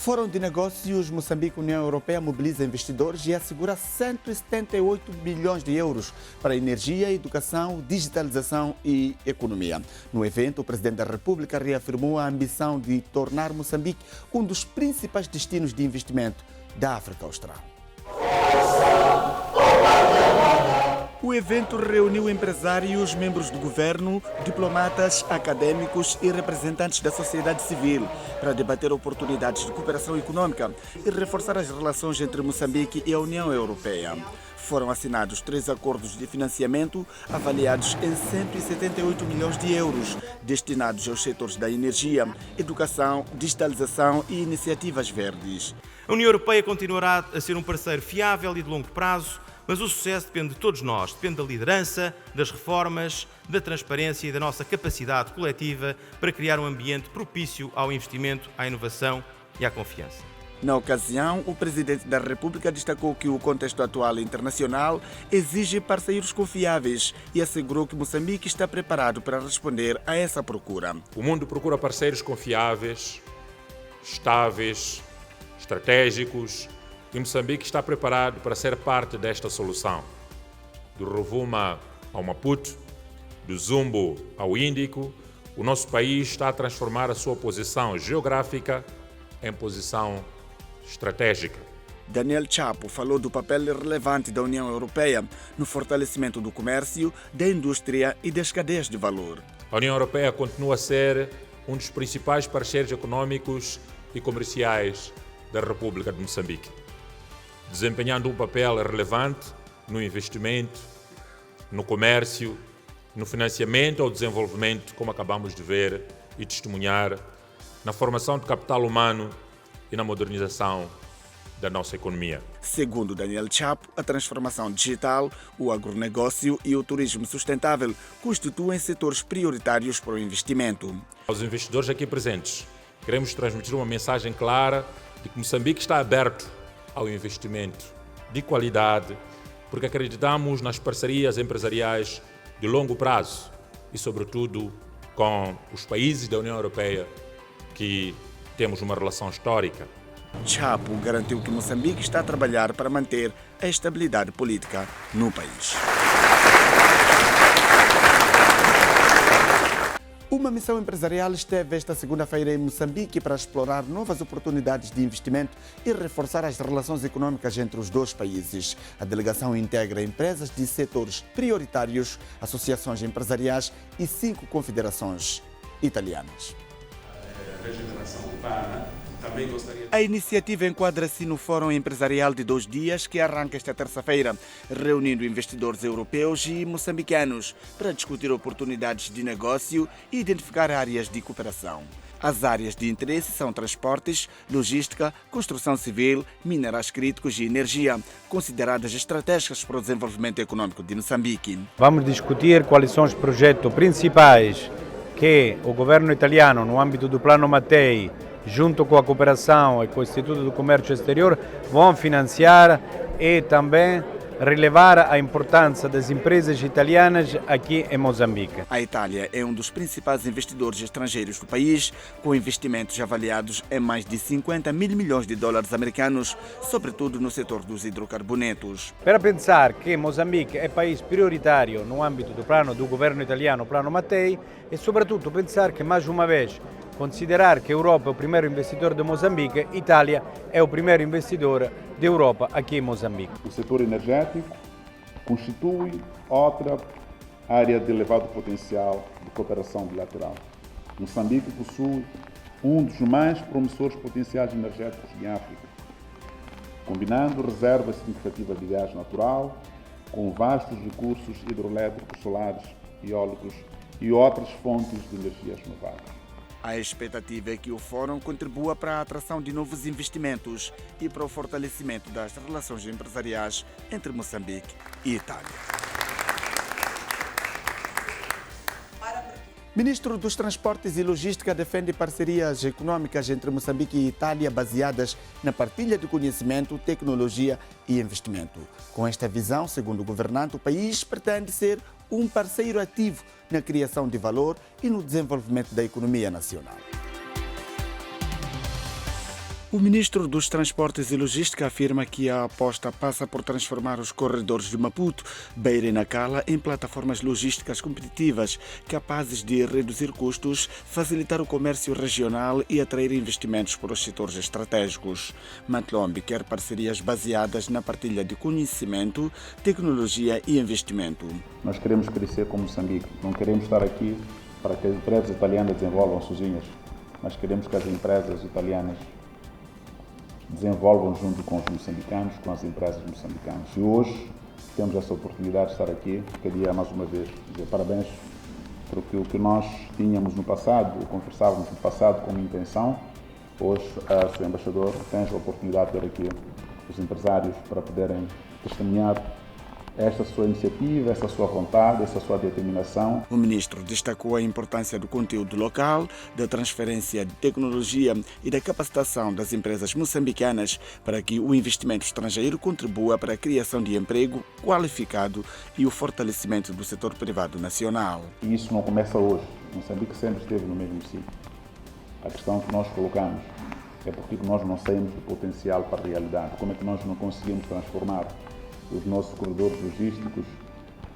Fórum de Negócios Moçambique-União Europeia mobiliza investidores e assegura 178 bilhões de euros para energia, educação, digitalização e economia. No evento, o Presidente da República reafirmou a ambição de tornar Moçambique um dos principais destinos de investimento da África Austral. O evento reuniu empresários, membros do governo, diplomatas, acadêmicos e representantes da sociedade civil para debater oportunidades de cooperação econômica e reforçar as relações entre Moçambique e a União Europeia. Foram assinados 3 acordos de financiamento avaliados em 178 milhões de euros, destinados aos setores da energia, educação, digitalização e iniciativas verdes. A União Europeia continuará a ser um parceiro fiável e de longo prazo, mas o sucesso depende de todos nós, depende da liderança, das reformas, da transparência e da nossa capacidade coletiva para criar um ambiente propício ao investimento, à inovação e à confiança. Na ocasião, o Presidente da República destacou que o contexto atual internacional exige parceiros confiáveis e assegurou que Moçambique está preparado para responder a essa procura. O mundo procura parceiros confiáveis, estáveis, estratégicos, e Moçambique está preparado para ser parte desta solução. Do Rovuma ao Maputo, do Zumbo ao Índico, o nosso país está a transformar a sua posição geográfica em posição estratégica. Daniel Chapo falou do papel relevante da União Europeia no fortalecimento do comércio, da indústria e das cadeias de valor. A União Europeia continua a ser um dos principais parceiros econômicos e comerciais da República de Moçambique, desempenhando um papel relevante no investimento, no comércio, no financiamento ao desenvolvimento, como acabamos de ver e testemunhar, na formação de capital humano e na modernização da nossa economia. Segundo Daniel Chapo, a transformação digital, o agronegócio e o turismo sustentável constituem setores prioritários para o investimento. Aos investidores aqui presentes, queremos transmitir uma mensagem clara de que Moçambique está aberto ao investimento de qualidade, porque acreditamos nas parcerias empresariais de longo prazo e, sobretudo, com os países da União Europeia que temos uma relação histórica. Chapo garantiu que Moçambique está a trabalhar para manter a estabilidade política no país. Uma missão empresarial esteve esta segunda-feira em Moçambique para explorar novas oportunidades de investimento e reforçar as relações econômicas entre os dois países. A delegação integra empresas de setores prioritários, associações empresariais e 5 confederações italianas. A iniciativa enquadra-se no Fórum Empresarial de 2 dias que arranca esta terça-feira, reunindo investidores europeus e moçambicanos para discutir oportunidades de negócio e identificar áreas de cooperação. As áreas de interesse são transportes, logística, construção civil, minerais críticos e energia, consideradas estratégicas para o desenvolvimento econômico de Moçambique. Vamos discutir quais são os projetos principais que o governo italiano, no âmbito do Plano Mattei, junto com a cooperação e com o Instituto do Comércio Exterior, vão financiar e também relevar a importância das empresas italianas aqui em Moçambique. A Itália é um dos principais investidores estrangeiros do país, com investimentos avaliados em mais de 50 mil milhões de dólares americanos, sobretudo no setor dos hidrocarbonetos. Para pensar que Moçambique é país prioritário no âmbito do plano do governo italiano, o Plano Mattei, e sobretudo pensar que, mais uma vez, considerar que a Europa é o primeiro investidor de Moçambique, Itália é o primeiro investidor da Europa aqui em Moçambique. O setor energético constitui outra área de elevado potencial de cooperação bilateral. Moçambique possui um dos mais promissores potenciais energéticos de África, combinando reservas significativas de gás natural com vastos recursos hidroelétricos, solares, eólicos e outras fontes de energias renováveis. A expectativa é que o Fórum contribua para a atração de novos investimentos e para o fortalecimento das relações empresariais entre Moçambique e Itália. Ministro dos Transportes e Logística defende parcerias econômicas entre Moçambique e Itália baseadas na partilha de conhecimento, tecnologia e investimento. Com esta visão, segundo o governante, o país pretende ser um parceiro ativo na criação de valor e no desenvolvimento da economia nacional. O ministro dos Transportes e Logística afirma que a aposta passa por transformar os corredores de Maputo, Beira e Nacala em plataformas logísticas competitivas, capazes de reduzir custos, facilitar o comércio regional e atrair investimentos para os setores estratégicos. Matlombe quer parcerias baseadas na partilha de conhecimento, tecnologia e investimento. Nós queremos crescer como Moçambique, não queremos estar aqui para que as empresas italianas desenvolvam sozinhas, mas queremos que as empresas italianas desenvolvam junto com os moçambicanos, com as empresas moçambicanas. E hoje temos essa oportunidade de estar aqui. Queria mais uma vez dizer parabéns porque o que nós tínhamos no passado, ou conversávamos no passado como intenção, hoje o Sr. Embaixador tem a oportunidade de ter aqui os empresários para poderem testemunhar esta sua iniciativa, essa sua vontade, essa sua determinação. O ministro destacou a importância do conteúdo local, da transferência de tecnologia e da capacitação das empresas moçambicanas para que o investimento estrangeiro contribua para a criação de emprego qualificado e o fortalecimento do setor privado nacional. E isso não começa hoje. Moçambique sempre esteve no mesmo sítio. A questão que nós colocamos é porque nós não saímos do potencial para a realidade. Como é que nós não conseguimos transformar os nossos corredores logísticos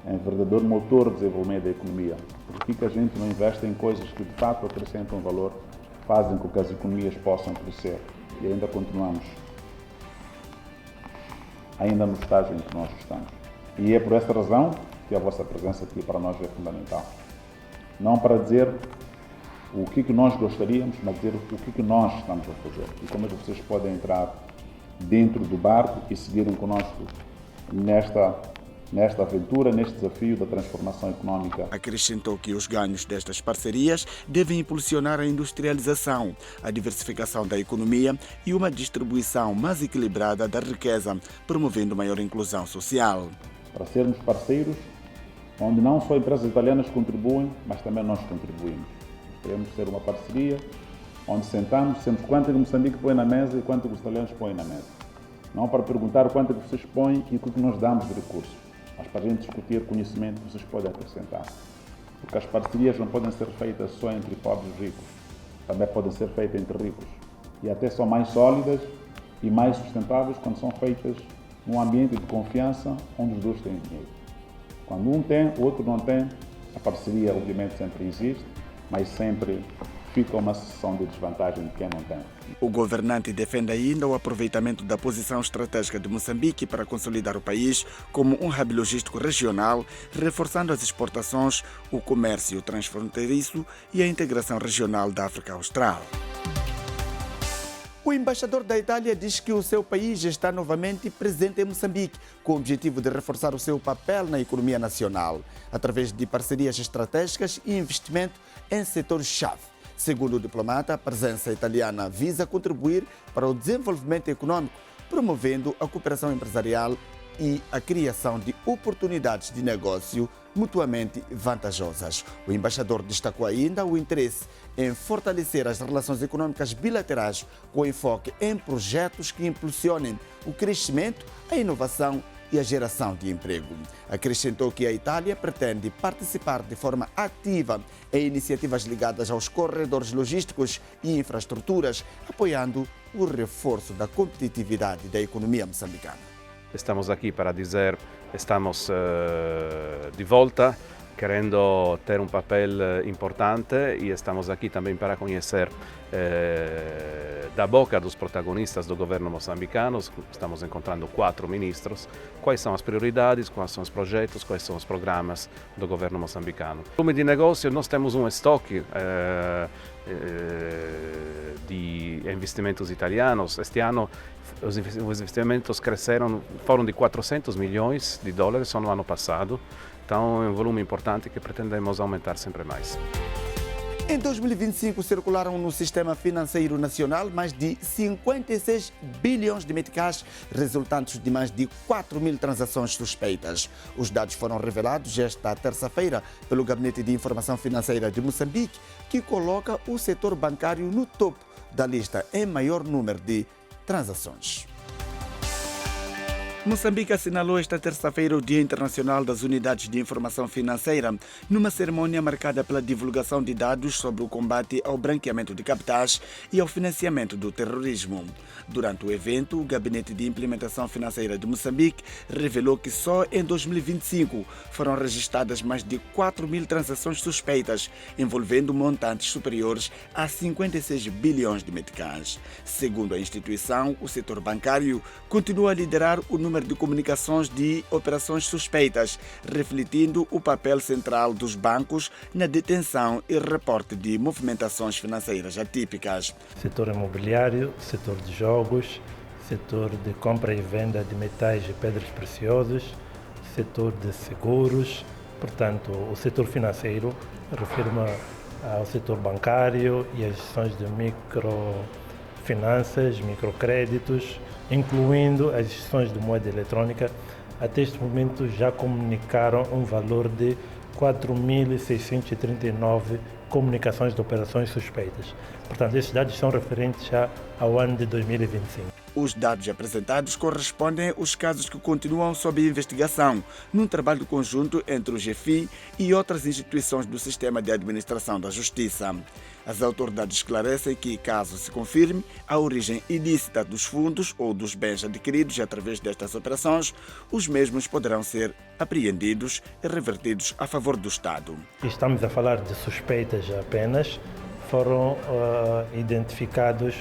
em verdadeiro motor de desenvolvimento da economia? Por que a gente não investe em coisas que de fato acrescentam valor, fazem com que as economias possam crescer? E ainda continuamos, ainda no estágio em que nós estamos. E é por esta razão que a vossa presença aqui para nós é fundamental. Não para dizer o que nós gostaríamos, mas dizer o que nós estamos a fazer. E como é que vocês podem entrar dentro do barco e seguirem conosco nesta aventura, neste desafio da transformação econômica. Acrescentou que os ganhos destas parcerias devem impulsionar a industrialização, a diversificação da economia e uma distribuição mais equilibrada da riqueza, promovendo maior inclusão social. Para sermos parceiros, onde não só empresas italianas contribuem, mas também nós contribuímos. Queremos ser uma parceria onde sentamos quanto que Moçambique põe na mesa e quanto que os italianos põem na mesa. Não para perguntar quanto que vocês põem e o que nós damos de recursos, mas para a gente discutir conhecimento que vocês podem acrescentar. Porque as parcerias não podem ser feitas só entre pobres e ricos, também podem ser feitas entre ricos. E até são mais sólidas e mais sustentáveis quando são feitas num ambiente de confiança onde os dois têm dinheiro. Quando um tem, o outro não tem, a parceria obviamente sempre existe, mas sempre fica uma situação de desvantagem de quem não tem. O governante defende ainda o aproveitamento da posição estratégica de Moçambique para consolidar o país como um hub logístico regional, reforçando as exportações, o comércio transfronteiriço e a integração regional da África Austral. O embaixador da Itália diz que o seu país está novamente presente em Moçambique, com o objetivo de reforçar o seu papel na economia nacional, através de parcerias estratégicas e investimento em setores-chave. Segundo o diplomata, a presença italiana visa contribuir para o desenvolvimento econômico, promovendo a cooperação empresarial e a criação de oportunidades de negócio mutuamente vantajosas. O embaixador destacou ainda o interesse em fortalecer as relações econômicas bilaterais com enfoque em projetos que impulsionem o crescimento, a inovação e a geração de emprego. Acrescentou que a Itália pretende participar de forma ativa em iniciativas ligadas aos corredores logísticos e infraestruturas, apoiando o reforço da competitividade da economia moçambicana. Estamos aqui para dizer estamos de volta, querendo ter um papel importante e estamos aqui também para conhecer da boca dos protagonistas do governo moçambicano. Estamos encontrando 4 ministros, quais são as prioridades, quais são os projetos, quais são os programas do governo moçambicano. No volume de negócio, nós temos um estoque de investimentos italianos. Este ano os investimentos cresceram, foram de 400 milhões de dólares só no ano passado. Então é um volume importante que pretendemos aumentar sempre mais. Em 2025, circularam no sistema financeiro nacional mais de 56 bilhões de meticais, resultantes de mais de 4 mil transações suspeitas. Os dados foram revelados esta terça-feira pelo Gabinete de Informação Financeira de Moçambique, que coloca o setor bancário no topo da lista em maior número de transações. Moçambique assinalou esta terça-feira o Dia Internacional das Unidades de Informação Financeira, numa cerimônia marcada pela divulgação de dados sobre o combate ao branqueamento de capitais e ao financiamento do terrorismo. Durante o evento, o Gabinete de Implementação Financeira de Moçambique revelou que só em 2025 foram registradas mais de 4.000 transações suspeitas, envolvendo montantes superiores a 56 bilhões de meticais. Segundo a instituição, o setor bancário continua a liderar o número de comunicações de operações suspeitas, refletindo o papel central dos bancos na detenção e reporte de movimentações financeiras atípicas. Setor imobiliário, setor de jogos, setor de compra e venda de metais e pedras preciosas, setor de seguros, portanto, o setor financeiro, refiro-me ao setor bancário e às gestões de microfinanças, microcréditos, incluindo as instituições de moeda eletrónica, até este momento já comunicaram um valor de 4.639 comunicações de operações suspeitas. Portanto, esses dados são referentes já ao ano de 2025. Os dados apresentados correspondem aos casos que continuam sob investigação, num trabalho conjunto entre o GFI e outras instituições do Sistema de Administração da Justiça. As autoridades esclarecem que, caso se confirme a origem ilícita dos fundos ou dos bens adquiridos através destas operações, os mesmos poderão ser apreendidos e revertidos a favor do Estado. Estamos a falar de suspeitas apenas. Foram identificados,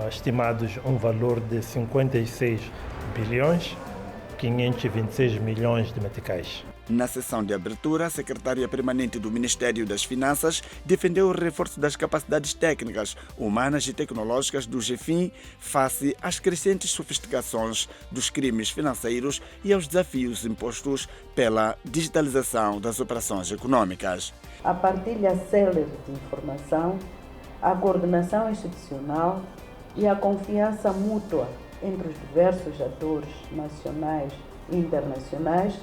estimados um valor de 56 bilhões 526 milhões de meticais. Na sessão de abertura, a secretária permanente do Ministério das Finanças defendeu o reforço das capacidades técnicas, humanas e tecnológicas do GFIM face às crescentes sofisticações dos crimes financeiros e aos desafios impostos pela digitalização das operações econômicas. A partilha célere de informação, a coordenação institucional e a confiança mútua entre os diversos atores nacionais e internacionais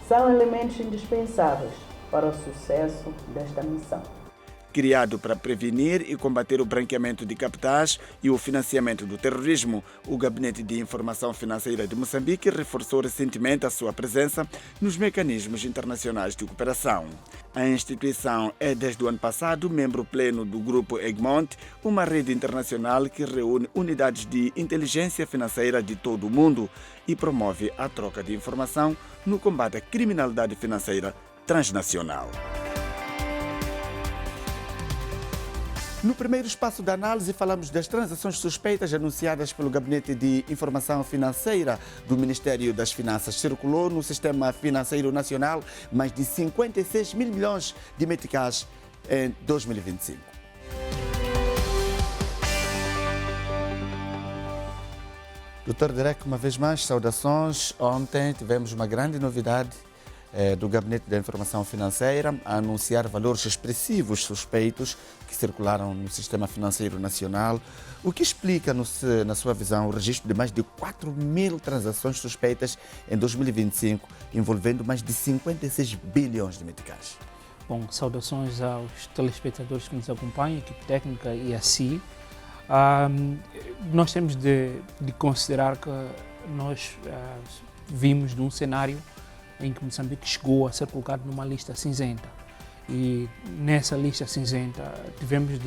são elementos indispensáveis para o sucesso desta missão. Criado para prevenir e combater o branqueamento de capitais e o financiamento do terrorismo, o Gabinete de Informação Financeira de Moçambique reforçou recentemente a sua presença nos mecanismos internacionais de cooperação. A instituição é, desde o ano passado, membro pleno do Grupo Egmont, uma rede internacional que reúne unidades de inteligência financeira de todo o mundo e promove a troca de informação no combate à criminalidade financeira transnacional. No primeiro espaço da análise, falamos das transações suspeitas anunciadas pelo Gabinete de Informação Financeira do Ministério das Finanças. Circulou no Sistema Financeiro Nacional mais de 56 mil milhões de meticais em 2025. Doutor Derek, uma vez mais, saudações. Ontem tivemos uma grande novidade do Gabinete da Informação Financeira a anunciar valores expressivos suspeitos que circularam no Sistema Financeiro Nacional. O que explica, na sua visão, o registro de mais de 4.000 transações suspeitas em 2025, envolvendo mais de 56 bilhões de meticais? Bom, saudações aos telespectadores que nos acompanham, a equipe técnica e a si. Nós temos de considerar que nós vimos de um cenário em que Moçambique chegou a ser colocado numa lista cinzenta. E nessa lista cinzenta tivemos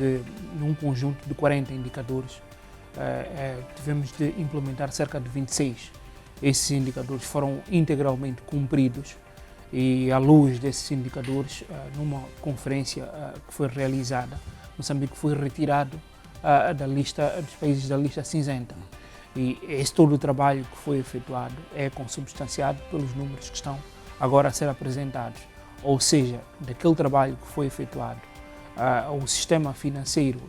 num conjunto de 40 indicadores, tivemos de implementar cerca de 26. Esses indicadores foram integralmente cumpridos e, à luz desses indicadores, numa conferência que foi realizada, Moçambique foi retirado da lista dos países da lista cinzenta. E esse todo o trabalho que foi efetuado é consubstanciado pelos números que estão agora a ser apresentados. Ou seja, daquele trabalho que foi efetuado, o sistema financeiro,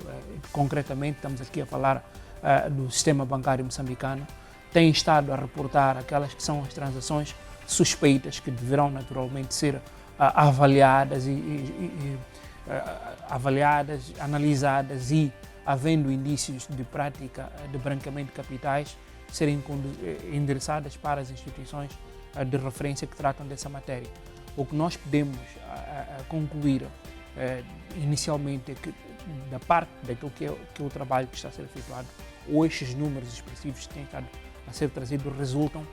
concretamente estamos aqui a falar do sistema bancário moçambicano, tem estado a reportar aquelas que são as transações suspeitas que deverão naturalmente ser avaliadas, analisadas e, havendo indícios de prática de branqueamento de capitais, serem endereçadas para as instituições de referência que tratam dessa matéria. O que nós podemos concluir inicialmente é que, da parte daquilo que é o trabalho que está a ser efetuado, ou estes números expressivos que têm estado a ser trazidos resultam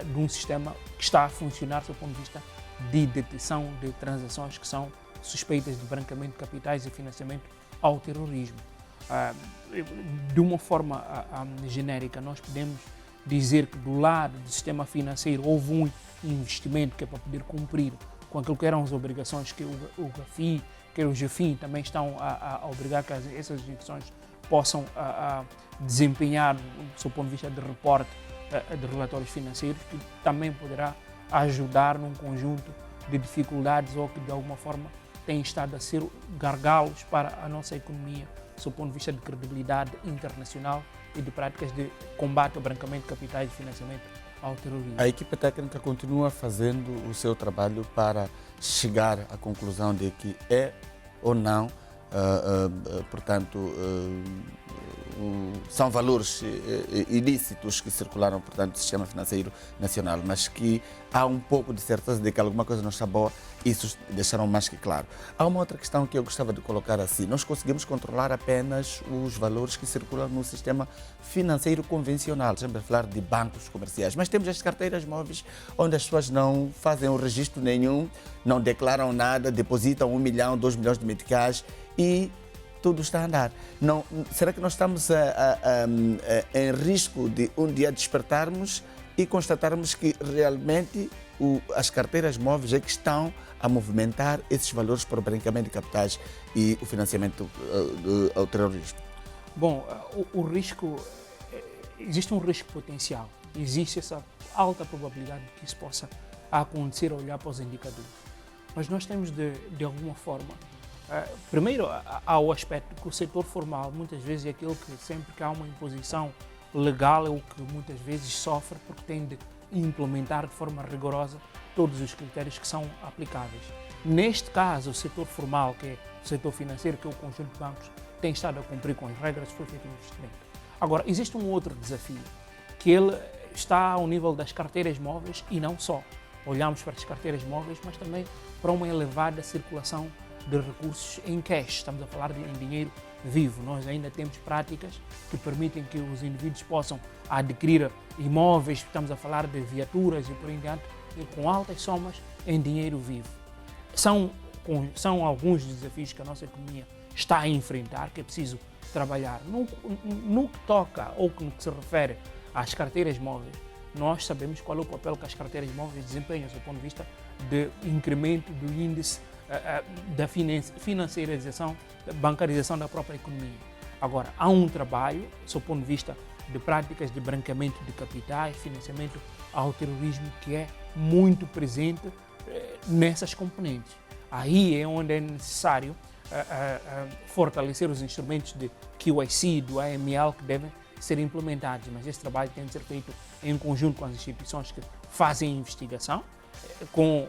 de um sistema que está a funcionar do ponto de vista de detecção de transações que são suspeitas de branqueamento de capitais e financiamento ao terrorismo. De uma forma genérica, nós podemos dizer que do lado do sistema financeiro houve um investimento que é para poder cumprir com aquilo que eram as obrigações que o GAFI, que o GEFIN também estão a obrigar que essas instituições possam desempenhar, do seu ponto de vista de reporte de relatórios financeiros, que também poderá ajudar num conjunto de dificuldades ou que de alguma forma têm estado a ser gargalos para a nossa economia, do seu ponto de vista de credibilidade internacional e de práticas de combate ao branqueamento de capitais e financiamento ao terrorismo. A equipe técnica continua fazendo o seu trabalho para chegar à conclusão de que é ou não, portanto, são valores ilícitos que circularam, portanto, no sistema financeiro nacional, mas que há um pouco de certeza de que alguma coisa não está boa, isso deixaram mais que claro. Há uma outra questão que eu gostava de colocar assim: nós conseguimos controlar apenas os valores que circulam no sistema financeiro convencional, estamos a falar de bancos comerciais, mas temos as carteiras móveis onde as pessoas não fazem o registro nenhum, não declaram nada, depositam 1 milhão, 2 milhões de meticais e tudo está a andar. Não, será que nós estamos em risco de um dia despertarmos e constatarmos que realmente as carteiras móveis é que estão a movimentar esses valores para o branqueamento de capitais e o financiamento ao terrorismo? Bom, o risco, existe um risco potencial, existe essa alta probabilidade de que isso possa acontecer ao olhar para os indicadores. Mas nós temos de alguma forma, primeiro há o aspecto que o setor formal muitas vezes é aquele que sempre que há uma imposição legal é o que muitas vezes sofre porque tem de implementar de forma rigorosa todos os critérios que são aplicáveis. Neste caso, o setor formal, que é o setor financeiro, que é o conjunto de bancos, tem estado a cumprir com as regras, foi feito um investimento. Agora, existe um outro desafio, que ele está ao nível das carteiras móveis e não só. Olhamos para as carteiras móveis, mas também para uma elevada circulação de recursos em cash, estamos a falar em dinheiro vivo. Nós ainda temos práticas que permitem que os indivíduos possam adquirir imóveis, estamos a falar de viaturas e por aí diante, com altas somas em dinheiro vivo. São alguns desafios que a nossa economia está a enfrentar, que é preciso trabalhar. No que toca ou no que se refere às carteiras móveis, nós sabemos qual é o papel que as carteiras móveis desempenham do ponto de vista de incremento do índice da financiarização, da bancarização da própria economia. Agora, há um trabalho, do ponto de vista de práticas de branqueamento de capitais, financiamento ao terrorismo, que é muito presente nessas componentes. Aí é onde é necessário fortalecer os instrumentos de QIC, do AML, que devem ser implementados, mas esse trabalho tem de ser feito em conjunto com as instituições que fazem investigação, com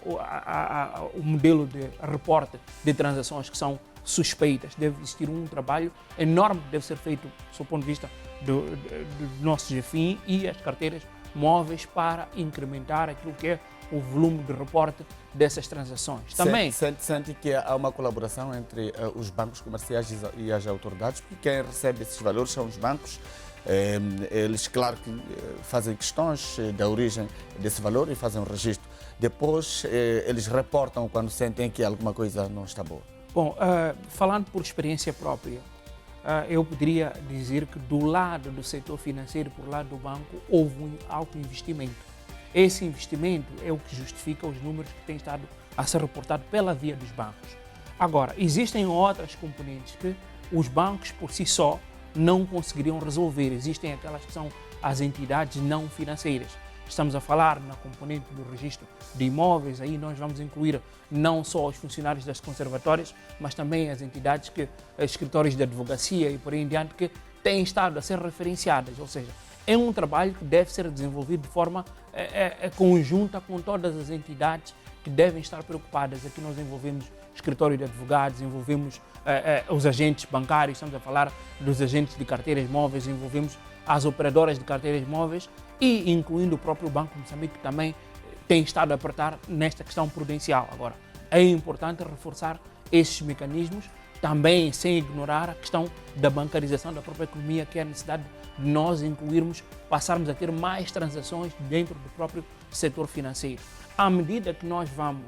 o modelo de reporte de transações que são suspeitas. Deve existir um trabalho enorme que deve ser feito do ponto de vista do nosso GEFIN e as carteiras móveis para incrementar aquilo que é o volume de reporte dessas transações. Também sente que há uma colaboração entre os bancos comerciais e as autoridades, porque quem recebe esses valores são os bancos. Eles, claro que fazem questões da origem desse valor e fazem um registro. Depois, eles reportam quando sentem que alguma coisa não está boa. Bom, falando por experiência própria, eu poderia dizer que do lado do setor financeiro, por lado do banco, houve um alto investimento. Esse investimento é o que justifica os números que têm estado a ser reportados pela via dos bancos. Agora, existem outras componentes que os bancos por si só não conseguiriam resolver. Existem aquelas que são as entidades não financeiras. Estamos a falar na componente do registro de imóveis, aí nós vamos incluir não só os funcionários das conservatórias, mas também as entidades que, escritórios de advocacia e por aí em diante, que têm estado a ser referenciadas, ou seja, é um trabalho que deve ser desenvolvido de forma conjunta com todas as entidades que devem estar preocupadas. Aqui nós envolvemos escritório de advogados, envolvemos os agentes bancários, estamos a falar dos agentes de carteiras móveis, envolvemos as operadoras de carteiras móveis e incluindo o próprio Banco de Moçambique, que também tem estado a apertar nesta questão prudencial. Agora, é importante reforçar esses mecanismos também sem ignorar a questão da bancarização da própria economia, que é a necessidade de nós incluirmos, passarmos a ter mais transações dentro do próprio setor financeiro. À medida que nós vamos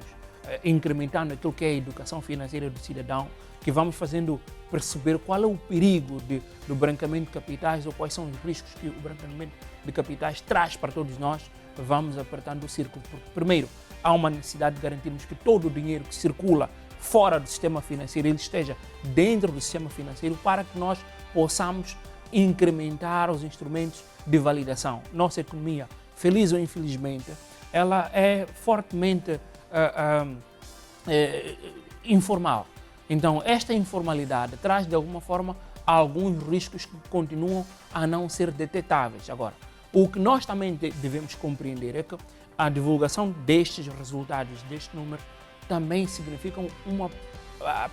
incrementando aquilo que é a educação financeira do cidadão, que vamos fazendo perceber qual é o perigo do branqueamento de capitais ou quais são os riscos que o branqueamento de capitais traz para todos nós, vamos apertando o círculo. Porque, primeiro, há uma necessidade de garantirmos que todo o dinheiro que circula fora do sistema financeiro ele esteja dentro do sistema financeiro para que nós possamos incrementar os instrumentos de validação. Nossa economia, feliz ou infelizmente, ela é fortemente informal. Então, esta informalidade traz, de alguma forma, alguns riscos que continuam a não ser detetáveis. Agora, o que nós também devemos compreender é que a divulgação destes resultados, destes números, também significam uma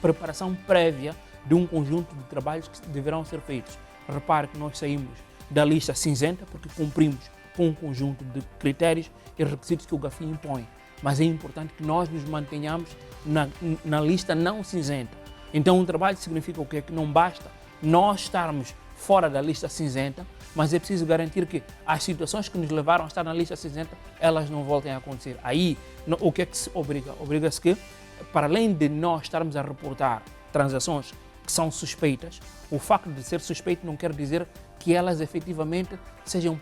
preparação prévia de um conjunto de trabalhos que deverão ser feitos. Repare que nós saímos da lista cinzenta porque cumprimos com um conjunto de critérios e requisitos que o GAFI impõe. Mas é importante que nós nos mantenhamos na lista não cinzenta. Então, um trabalho significa o quê? Que não basta nós estarmos fora da lista cinzenta, mas é preciso garantir que as situações que nos levaram a estar na lista cinzenta, elas não voltem a acontecer. Aí, o que é que se obriga? Obriga-se que, para além de nós estarmos a reportar transações que são suspeitas, o facto de ser suspeito não quer dizer que elas efetivamente sejam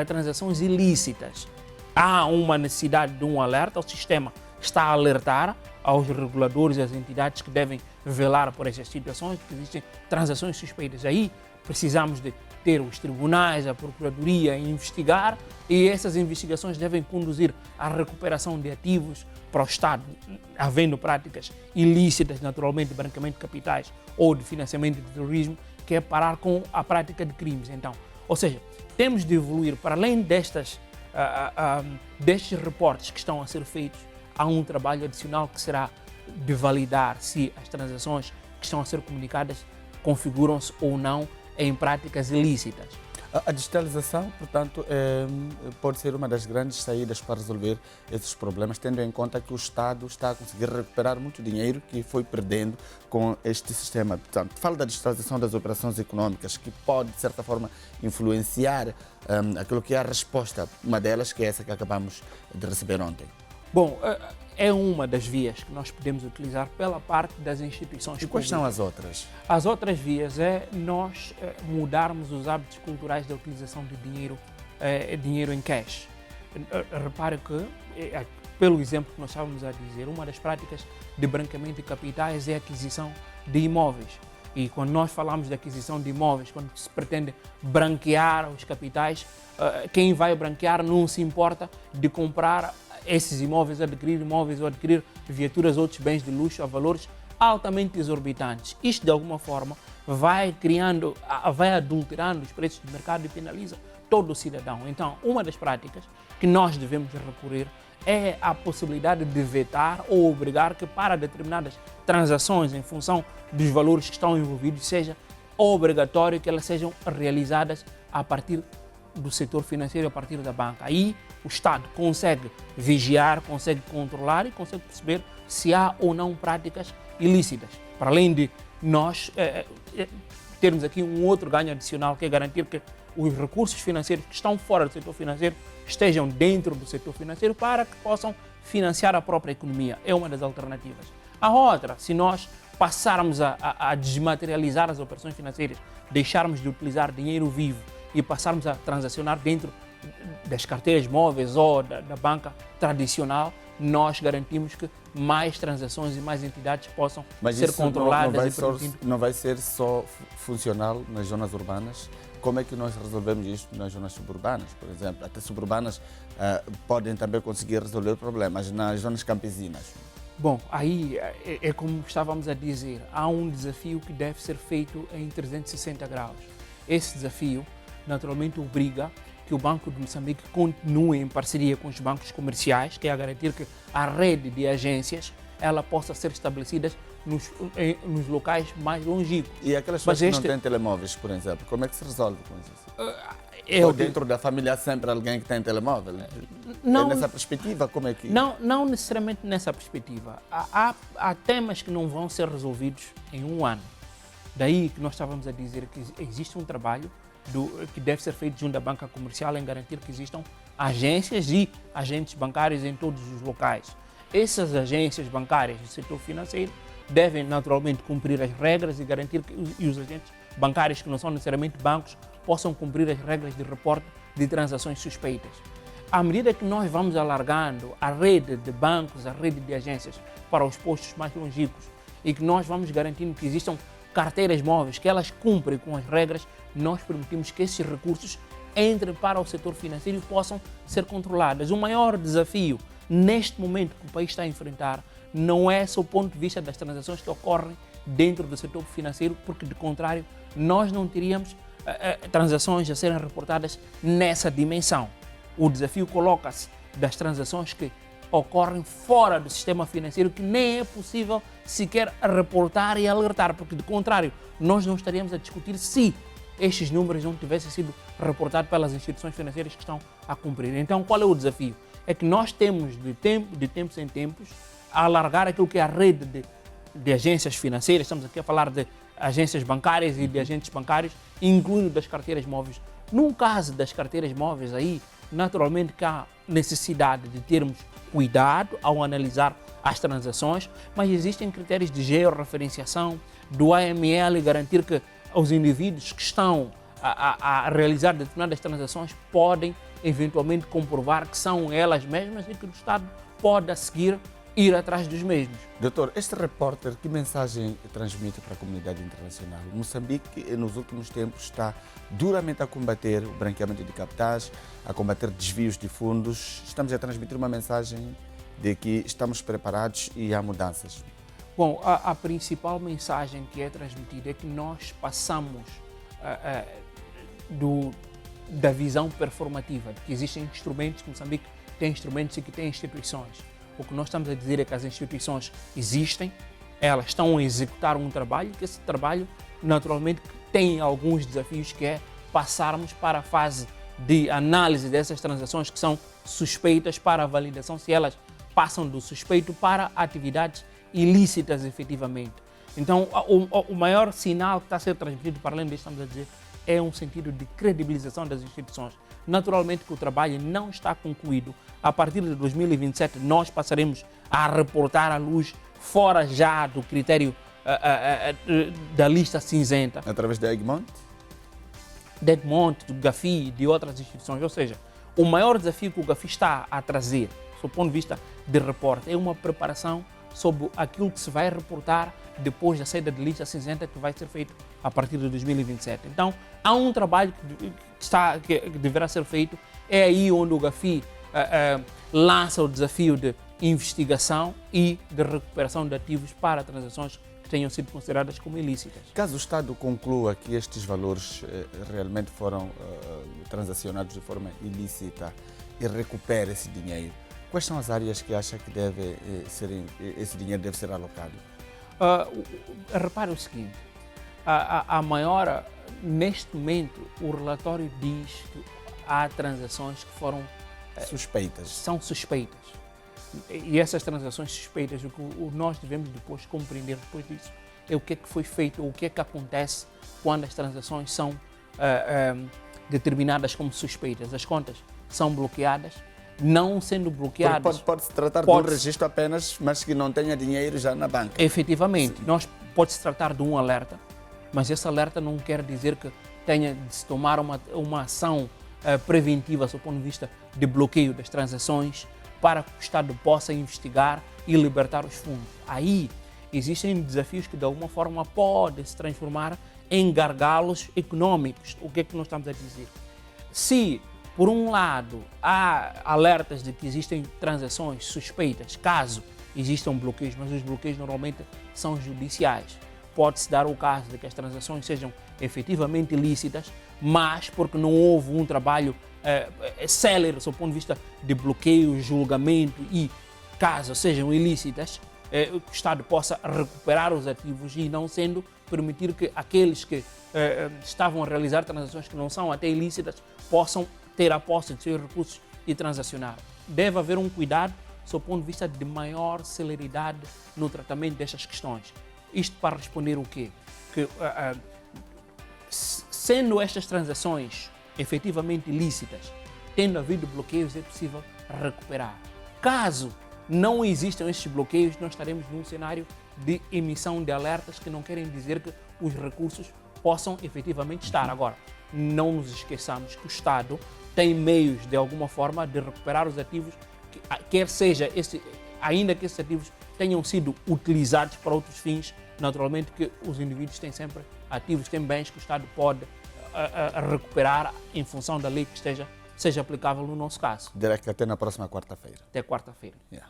transações ilícitas. Há uma necessidade de um alerta, o sistema está a alertar aos reguladores e às entidades que devem velar por essas situações, porque existem transações suspeitas. Aí precisamos de ter os tribunais, a procuradoria a investigar, e essas investigações devem conduzir à recuperação de ativos para o Estado, havendo práticas ilícitas, naturalmente, de branqueamento de capitais ou de financiamento de terrorismo, que é parar com a prática de crimes. Então, ou seja, temos de evoluir para além destes reportes que estão a ser feitos. Há um trabalho adicional que será de validar se as transações que estão a ser comunicadas configuram-se ou não em práticas ilícitas. A digitalização, portanto, pode ser uma das grandes saídas para resolver esses problemas, tendo em conta que o Estado está a conseguir recuperar muito dinheiro que foi perdendo com este sistema. Portanto, fala da digitalização das operações econômicas, que pode, de certa forma, influenciar aquilo que é a resposta, uma delas que é essa que acabamos de receber ontem. Bom, é uma das vias que nós podemos utilizar pela parte das instituições públicas. E quais são as outras? As outras vias é nós mudarmos os hábitos culturais da utilização de dinheiro em cash. Repare que, pelo exemplo que nós estávamos a dizer, uma das práticas de branqueamento de capitais é a aquisição de imóveis. E quando nós falamos de aquisição de imóveis, quando se pretende branquear os capitais, quem vai branquear não se importa de comprar esses imóveis, adquirir imóveis ou adquirir viaturas ou outros bens de luxo a valores altamente exorbitantes. Isto, de alguma forma, vai adulterando os preços do mercado e penaliza todo o cidadão. Então, uma das práticas que nós devemos recorrer é a possibilidade de vetar ou obrigar que para determinadas transações em função dos valores que estão envolvidos seja obrigatório que elas sejam realizadas a partir do setor financeiro, a partir da banca. Aí o Estado consegue vigiar, consegue controlar e consegue perceber se há ou não práticas ilícitas. Para além de nós termos aqui um outro ganho adicional, que é garantir que os recursos financeiros que estão fora do setor financeiro estejam dentro do setor financeiro para que possam financiar a própria economia. É uma das alternativas. A outra, se nós passarmos a desmaterializar as operações financeiras, deixarmos de utilizar dinheiro vivo e passarmos a transacionar dentro das carteiras móveis ou da banca tradicional, nós garantimos que mais transações e mais entidades possam ser controladas. Não vai ser só funcional nas zonas urbanas? Como é que nós resolvemos isto nas zonas suburbanas, por exemplo? Até suburbanas podem também conseguir resolver problemas nas zonas campesinas. Bom, aí é como estávamos a dizer, há um desafio que deve ser feito em 360 graus. Esse desafio, naturalmente, obriga que o Banco de Moçambique continue em parceria com os bancos comerciais, que é a garantir que a rede de agências ela possa ser estabelecida nos locais mais longínquos. E aquelas pessoas que não têm telemóveis, por exemplo, como é que se resolve com isso? Ou dentro da família há sempre alguém que tem telemóvel? Não, nessa perspectiva, como é que... Não necessariamente nessa perspectiva. Há temas que não vão ser resolvidos em um ano. Daí que nós estávamos a dizer que existe um trabalho que deve ser feito junto à banca comercial em garantir que existam agências e agentes bancários em todos os locais. Essas agências bancárias do setor financeiro devem naturalmente cumprir as regras e garantir que os agentes bancários que não são necessariamente bancos possam cumprir as regras de reporte de transações suspeitas. À medida que nós vamos alargando a rede de bancos, a rede de agências para os postos mais longínquos e que nós vamos garantindo que existam carteiras móveis, que elas cumprem com as regras, nós permitimos que esses recursos entrem para o setor financeiro e possam ser controlados. O maior desafio neste momento que o país está a enfrentar não é só o ponto de vista das transações que ocorrem dentro do setor financeiro, porque, de contrário, nós não teríamos transações a serem reportadas nessa dimensão. O desafio coloca-se das transações que ocorrem fora do sistema financeiro, que nem é possível sequer reportar e alertar, porque, de contrário, nós não estaríamos a discutir se estes números não tivessem sido reportados pelas instituições financeiras que estão a cumprir. Então, qual é o desafio? É que nós temos, de tempos em tempos, a alargar aquilo que é a rede de agências financeiras. Estamos aqui a falar de agências bancárias e de agentes bancários, incluindo das carteiras móveis. No caso das carteiras móveis, aí, naturalmente que há necessidade de termos cuidado ao analisar as transações, mas existem critérios de georreferenciação, do AML, garantir que os indivíduos que estão a realizar determinadas transações podem eventualmente comprovar que são elas mesmas e que o Estado pode a seguir ir atrás dos mesmos. Doutor, este repórter, que mensagem transmite para a comunidade internacional? Moçambique, nos últimos tempos, está duramente a combater o branqueamento de capitais, a combater desvios de fundos. Estamos a transmitir uma mensagem de que estamos preparados e há mudanças. Bom, a principal mensagem que é transmitida é que nós passamos da visão performativa, de que existem instrumentos, que Moçambique tem instrumentos e que tem instituições. O que nós estamos a dizer é que as instituições existem, elas estão a executar um trabalho, que esse trabalho naturalmente tem alguns desafios, que é passarmos para a fase de análise dessas transações que são suspeitas, para a validação se elas passam do suspeito para atividades ilícitas efetivamente. Então, o maior sinal que está a ser transmitido, para além disso, estamos a dizer, é um sentido de credibilização das instituições. Naturalmente que o trabalho não está concluído. A partir de 2027, nós passaremos a reportar à luz fora já do critério da lista cinzenta. Através da Egmont? Da Egmont, do GAFI e de outras instituições. Ou seja, o maior desafio que o GAFI está a trazer, do ponto de vista de reporte, é uma preparação sobre aquilo que se vai reportar depois da saída de lista cinzenta, que vai ser feito a partir de 2027. Então, há um trabalho que deverá ser feito. É aí onde o GAFI lança o desafio de investigação e de recuperação de ativos para transações que tenham sido consideradas como ilícitas. Caso o Estado conclua que estes valores realmente foram transacionados de forma ilícita e recupere esse dinheiro, quais são as áreas que acha que esse dinheiro deve ser alocado? Repare o seguinte, neste momento, o relatório diz que há transações que foram suspeitas. São suspeitas. E essas transações suspeitas, o que nós devemos depois compreender depois disso, é o que é que foi feito, ou o que é que acontece quando as transações são determinadas como suspeitas. As contas são bloqueadas, não sendo bloqueadas... Pode-se tratar de um registro apenas, mas que não tenha dinheiro já na banca. Efetivamente. Pode-se tratar de um alerta, mas esse alerta não quer dizer que tenha de se tomar uma ação preventiva, do ponto de vista de bloqueio das transações, para que o Estado possa investigar e libertar os fundos. Aí existem desafios que, de alguma forma, podem se transformar em gargalos econômicos. O que é que nós estamos a dizer? Se, por um lado, há alertas de que existem transações suspeitas, caso existam bloqueios, mas os bloqueios normalmente são judiciais. Pode-se dar o caso de que as transações sejam efetivamente ilícitas, mas porque não houve um trabalho célere, do ponto de vista de bloqueio, julgamento, e caso sejam ilícitas, o Estado possa recuperar os ativos e, não sendo, permitir que aqueles que estavam a realizar transações que não são até ilícitas possam ter a posse de seus recursos e transacionar. deve haver um cuidado sob o ponto de vista de maior celeridade no tratamento destas questões. Isto para responder o quê? Que, sendo estas transações efetivamente ilícitas, tendo havido bloqueios, é possível recuperar. Caso não existam estes bloqueios, nós estaremos num cenário de emissão de alertas que não querem dizer que os recursos possam efetivamente estar. Agora, não nos esqueçamos que o Estado tem meios, de alguma forma, de recuperar os ativos, quer seja, ainda que esses ativos tenham sido utilizados para outros fins, naturalmente que os indivíduos têm sempre ativos, têm bens que o Estado pode recuperar em função da lei que seja aplicável no nosso caso. Direct até na próxima quarta-feira. Até quarta-feira. Yeah.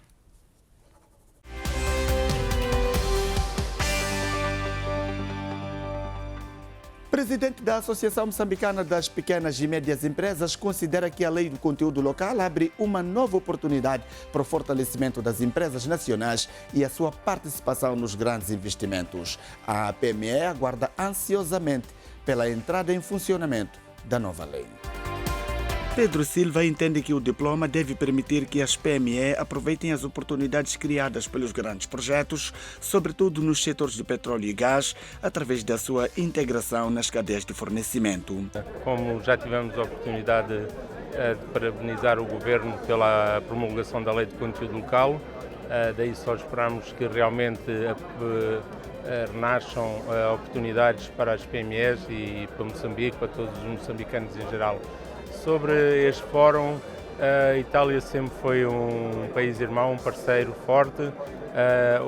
Presidente da Associação Moçambicana das Pequenas e Médias Empresas considera que a lei do conteúdo local abre uma nova oportunidade para o fortalecimento das empresas nacionais e a sua participação nos grandes investimentos. A PME aguarda ansiosamente pela entrada em funcionamento da nova lei. Pedro Silva entende que o diploma deve permitir que as PME aproveitem as oportunidades criadas pelos grandes projetos, sobretudo nos setores de petróleo e gás, através da sua integração nas cadeias de fornecimento. Como já tivemos a oportunidade de parabenizar o Governo pela promulgação da Lei de Conteúdo Local, daí só esperamos que realmente renasçam oportunidades para as PMEs e para Moçambique, para todos os moçambicanos em geral. Sobre este fórum, a Itália sempre foi um país irmão, um parceiro forte.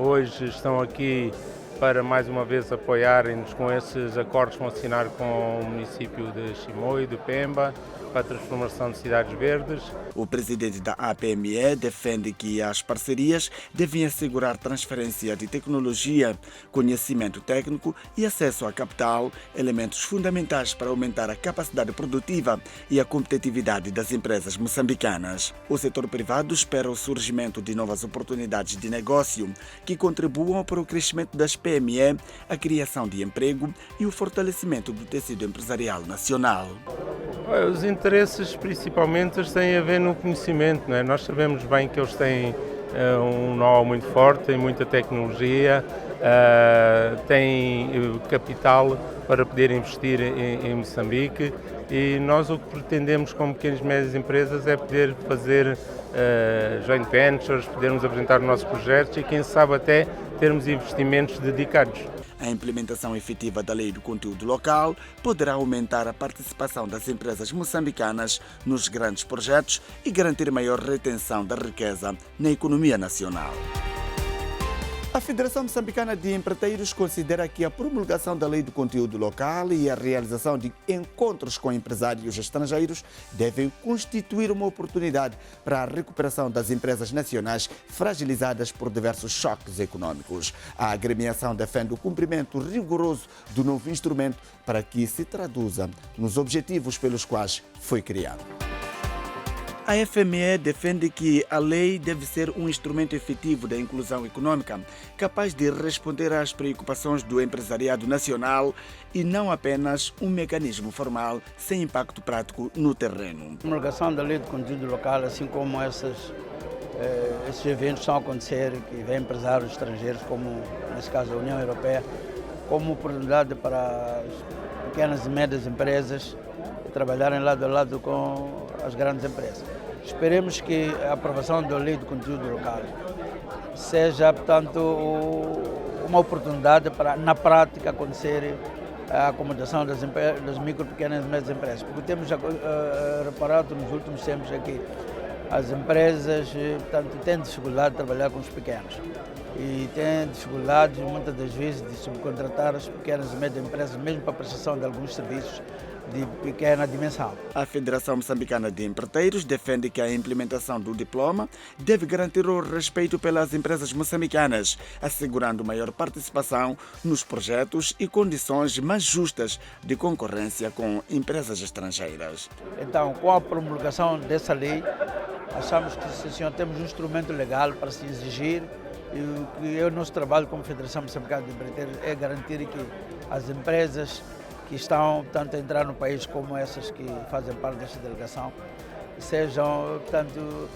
Hoje estão aqui para mais uma vez apoiarem-nos com esses acordos que vão assinar com o município de Chimoio, de Pemba, para a transformação de cidades verdes. O presidente da APME defende que as parcerias devem assegurar transferência de tecnologia, conhecimento técnico e acesso a capital, elementos fundamentais para aumentar a capacidade produtiva e a competitividade das empresas moçambicanas. O setor privado espera o surgimento de novas oportunidades de negócio que contribuam para o crescimento das PME, a criação de emprego e o fortalecimento do tecido empresarial nacional. Os interesses principalmente têm a ver no conhecimento, não é? Nós sabemos bem que eles têm um know-how muito forte, têm muita tecnologia, têm capital para poder investir em Moçambique e nós o que pretendemos como pequenas e médias empresas é poder fazer joint ventures, podermos apresentar os nossos projetos e quem sabe até termos investimentos dedicados. A implementação efetiva da lei do conteúdo local poderá aumentar a participação das empresas moçambicanas nos grandes projetos e garantir maior retenção da riqueza na economia nacional. A Federação Moçambicana de Empreiteiros considera que a promulgação da lei do conteúdo local e a realização de encontros com empresários estrangeiros devem constituir uma oportunidade para a recuperação das empresas nacionais fragilizadas por diversos choques econômicos. A agremiação defende o cumprimento rigoroso do novo instrumento para que se traduza nos objetivos pelos quais foi criado. A FME defende que a lei deve ser um instrumento efetivo da inclusão econômica, capaz de responder às preocupações do empresariado nacional e não apenas um mecanismo formal sem impacto prático no terreno. A promulgação da lei de conteúdo local, assim como esses eventos estão a acontecer, que vêm empresários estrangeiros, como nesse caso a União Europeia, como oportunidade para as pequenas e médias empresas trabalharem lado a lado com as grandes empresas. Esperemos que a aprovação da lei do conteúdo local seja, portanto, uma oportunidade para, na prática, acontecer a acomodação das micro, pequenas e médias empresas. Porque temos reparado nos últimos tempos que as empresas, portanto, têm dificuldade de trabalhar com os pequenos e têm dificuldade, muitas das vezes, de subcontratar as pequenas e médias empresas, mesmo para a prestação de alguns serviços de pequena dimensão. A Federação Moçambicana de Empreiteiros defende que a implementação do diploma deve garantir o respeito pelas empresas moçambicanas, assegurando maior participação nos projetos e condições mais justas de concorrência com empresas estrangeiras. Então, com a promulgação dessa lei, achamos que temos um instrumento legal para se exigir e o nosso trabalho como Federação Moçambicana de Empreiteiros é garantir que as empresas que estão, tanto a entrar no país como essas que fazem parte desta delegação, sejam, portanto,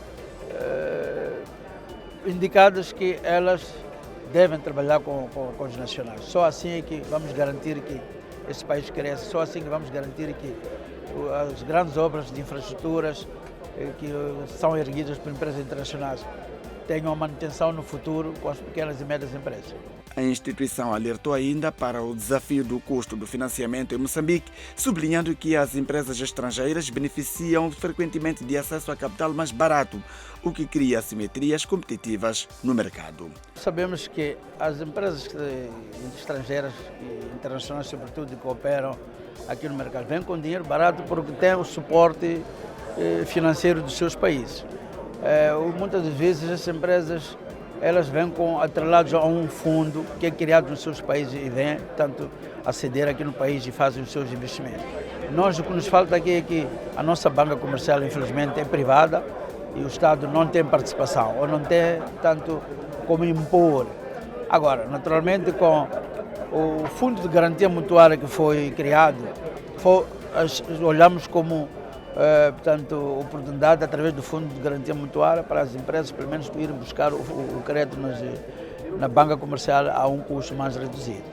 indicadas que elas devem trabalhar com os nacionais. Só assim é que vamos garantir que esse país cresça, só assim que vamos garantir que as grandes obras de infraestruturas que são erguidas por empresas internacionais tenham manutenção no futuro com as pequenas e médias empresas. A instituição alertou ainda para o desafio do custo do financiamento em Moçambique, sublinhando que as empresas estrangeiras beneficiam frequentemente de acesso a capital mais barato, o que cria assimetrias competitivas no mercado. Sabemos que as empresas estrangeiras e internacionais, sobretudo, que operam aqui no mercado, vêm com dinheiro barato porque têm o suporte financeiro dos seus países. Muitas vezes as empresas elas vêm atreladas a um fundo que é criado nos seus países e vêm, tanto, a ceder aqui no país e fazem os seus investimentos. Nós, o que nos falta aqui é que a nossa banca comercial, infelizmente, é privada e o Estado não tem participação, ou não tem tanto como impor. Agora, naturalmente, com o Fundo de Garantia Mutuária que foi criado, olhamos como portanto, oportunidade através do Fundo de Garantia Mutuária para as empresas, pelo menos, irem buscar o crédito na banca comercial a um custo mais reduzido.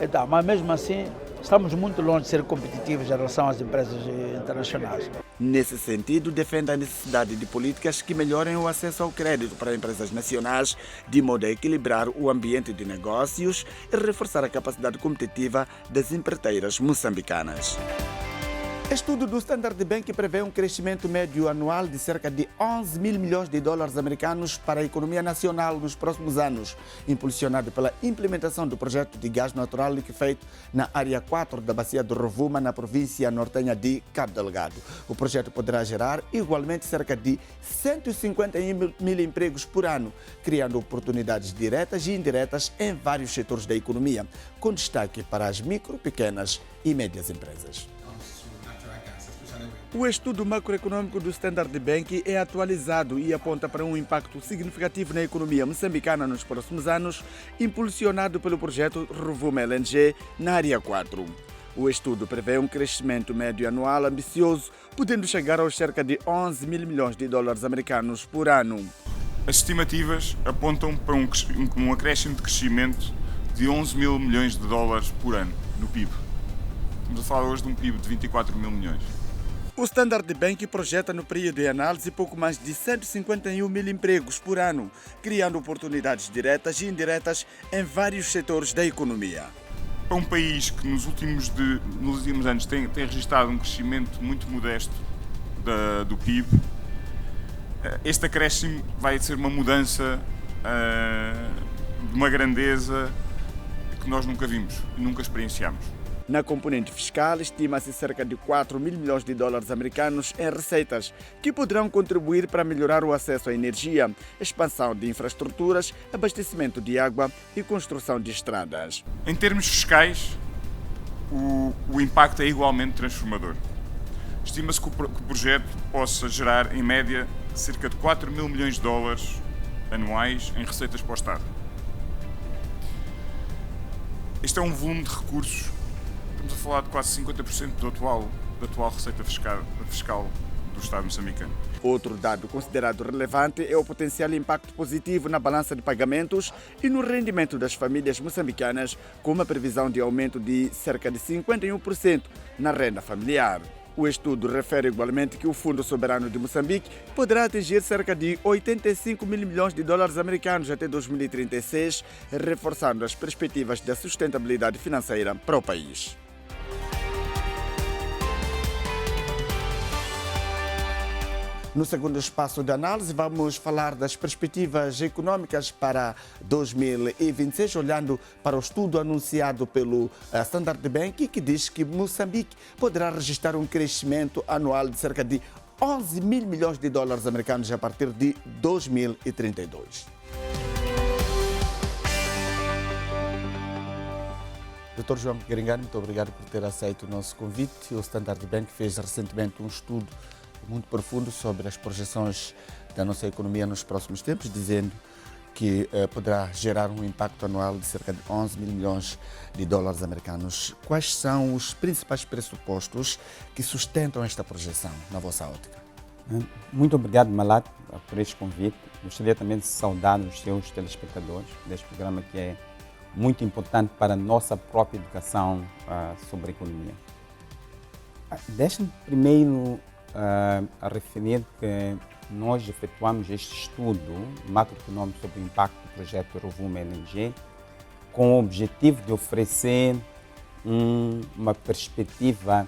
Então, mas mesmo assim, estamos muito longe de ser competitivos em relação às empresas internacionais. Nesse sentido, defende a necessidade de políticas que melhorem o acesso ao crédito para empresas nacionais, de modo a equilibrar o ambiente de negócios e reforçar a capacidade competitiva das empreiteiras moçambicanas. Estudo do Standard Bank prevê um crescimento médio anual de cerca de 11 mil milhões de dólares americanos para a economia nacional nos próximos anos, impulsionado pela implementação do projeto de gás natural liquefeito na área 4 da bacia do Rovuma, na província nortenha de Cabo Delgado. O projeto poderá gerar igualmente cerca de 151 mil empregos por ano, criando oportunidades diretas e indiretas em vários setores da economia, com destaque para as micro, pequenas e médias empresas. O estudo macroeconômico do Standard Bank é atualizado e aponta para um impacto significativo na economia moçambicana nos próximos anos, impulsionado pelo projeto Rovuma LNG na área 4. O estudo prevê um crescimento médio anual ambicioso, podendo chegar aos cerca de 11 mil milhões de dólares americanos por ano. As estimativas apontam para um acréscimo de crescimento de 11 mil milhões de dólares por ano no PIB. Estamos a falar hoje de um PIB de 24 mil milhões. O Standard Bank projeta no período de análise pouco mais de 151 mil empregos por ano, criando oportunidades diretas e indiretas em vários setores da economia. Para um país que nos últimos anos tem registrado um crescimento muito modesto do PIB, este acréscimo vai ser uma mudança de uma grandeza que nós nunca vimos e nunca experienciamos. Na componente fiscal, estima-se cerca de 4 mil milhões de dólares americanos em receitas, que poderão contribuir para melhorar o acesso à energia, expansão de infraestruturas, abastecimento de água e construção de estradas. Em termos fiscais, o impacto é igualmente transformador. Estima-se que o projeto possa gerar, em média, cerca de 4 mil milhões de dólares anuais em receitas para o Estado. Este é um volume de recursos. Estamos a falar de quase 50% da atual receita fiscal do Estado moçambicano. Outro dado considerado relevante é o potencial impacto positivo na balança de pagamentos e no rendimento das famílias moçambicanas, com uma previsão de aumento de cerca de 51% na renda familiar. O estudo refere igualmente que o Fundo Soberano de Moçambique poderá atingir cerca de 85 mil milhões de dólares americanos até 2036, reforçando as perspectivas da sustentabilidade financeira para o país. No segundo espaço de análise, vamos falar das perspectivas econômicas para 2026, olhando para o estudo anunciado pelo Standard Bank, que diz que Moçambique poderá registrar um crescimento anual de cerca de 11 mil milhões de dólares americanos a partir de 2032. Dr. João Garingani, muito obrigado por ter aceito o nosso convite. O Standard Bank fez recentemente um estudo muito profundo sobre as projeções da nossa economia nos próximos tempos, dizendo que poderá gerar um impacto anual de cerca de 11 mil milhões de dólares americanos. Quais são os principais pressupostos que sustentam esta projeção, na vossa ótica? Muito obrigado, Malat, por este convite. Gostaria também de saudar os seus telespectadores deste programa que é muito importante para a nossa própria educação sobre a economia. Deixe-me primeiro referir que nós efetuamos este estudo macroeconômico sobre o impacto do projeto Rovuma LNG com o objetivo de oferecer uma perspectiva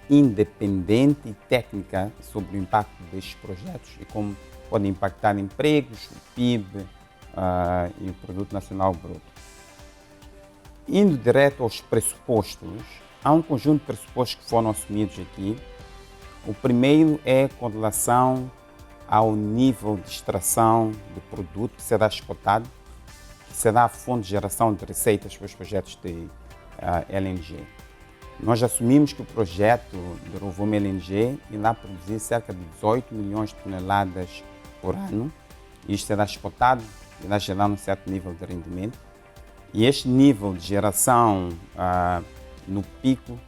independente e técnica sobre o impacto destes projetos e como podem impactar empregos, o PIB e o Produto Nacional Bruto. Indo direto aos pressupostos, há um conjunto de pressupostos que foram assumidos aqui. O primeiro é com relação ao nível de extração de produto que será exportado, que será a fonte de geração de receitas para os projetos de LNG. Nós assumimos que o projeto de Rovuma LNG irá produzir cerca de 18 milhões de toneladas por ano. Isto será exportado, irá gerar um certo nível de rendimento. E este nível de geração no pico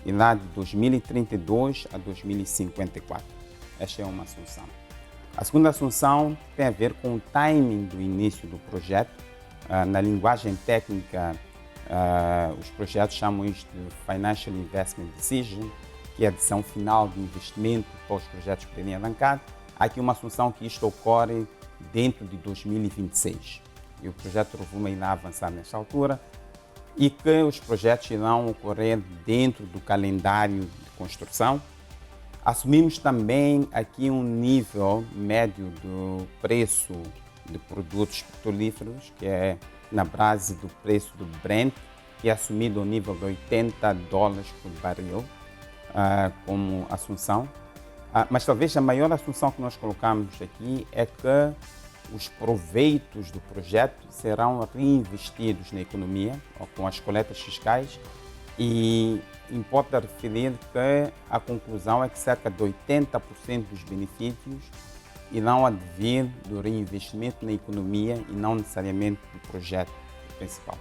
irá de 2032 a 2054. Esta é uma assunção. A segunda assunção tem a ver com o timing do início do projeto. Na linguagem técnica, os projetos chamam isto de Financial Investment Decision, que é a decisão final de investimento para os projetos poderem arrancar. Há aqui uma assunção que isto ocorre dentro de 2026. E o projeto Rovuma irá avançar nesta altura e que os projetos irão ocorrer dentro do calendário de construção. Assumimos também aqui um nível médio do preço de produtos petrolíferos, que é na base do preço do Brent, que é assumido ao nível de $80 por barril como assunção. Mas talvez a maior assunção que nós colocamos aqui é que os proveitos do projeto serão reinvestidos na economia ou com as coletas fiscais e importa referir que a conclusão é que cerca de 80% dos benefícios irão advir do reinvestimento na economia e não necessariamente do projeto principal.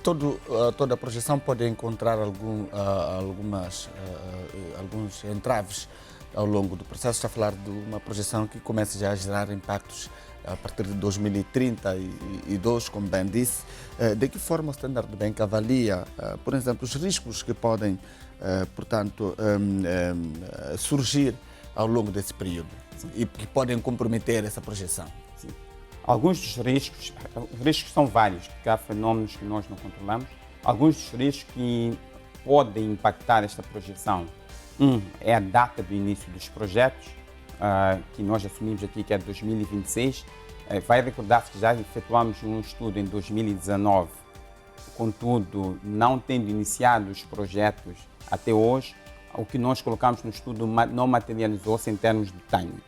Toda a projeção pode encontrar alguns entraves ao longo do processo. Está a falar de uma projeção que começa já a gerar impactos a partir de 2032, como bem disse. De que forma o Standard Bank avalia, por exemplo, os riscos que podem, surgir ao longo desse período e que podem comprometer essa projeção? Sim. Alguns dos riscos, os riscos são vários, porque há fenómenos que nós não controlamos. Alguns dos riscos que podem impactar esta projeção, é a data do início dos projetos, que nós assumimos aqui, que é 2026. Vai recordar-se que já efetuamos um estudo em 2019, contudo, não tendo iniciado os projetos até hoje, o que nós colocamos no estudo não materializou-se em termos de timing.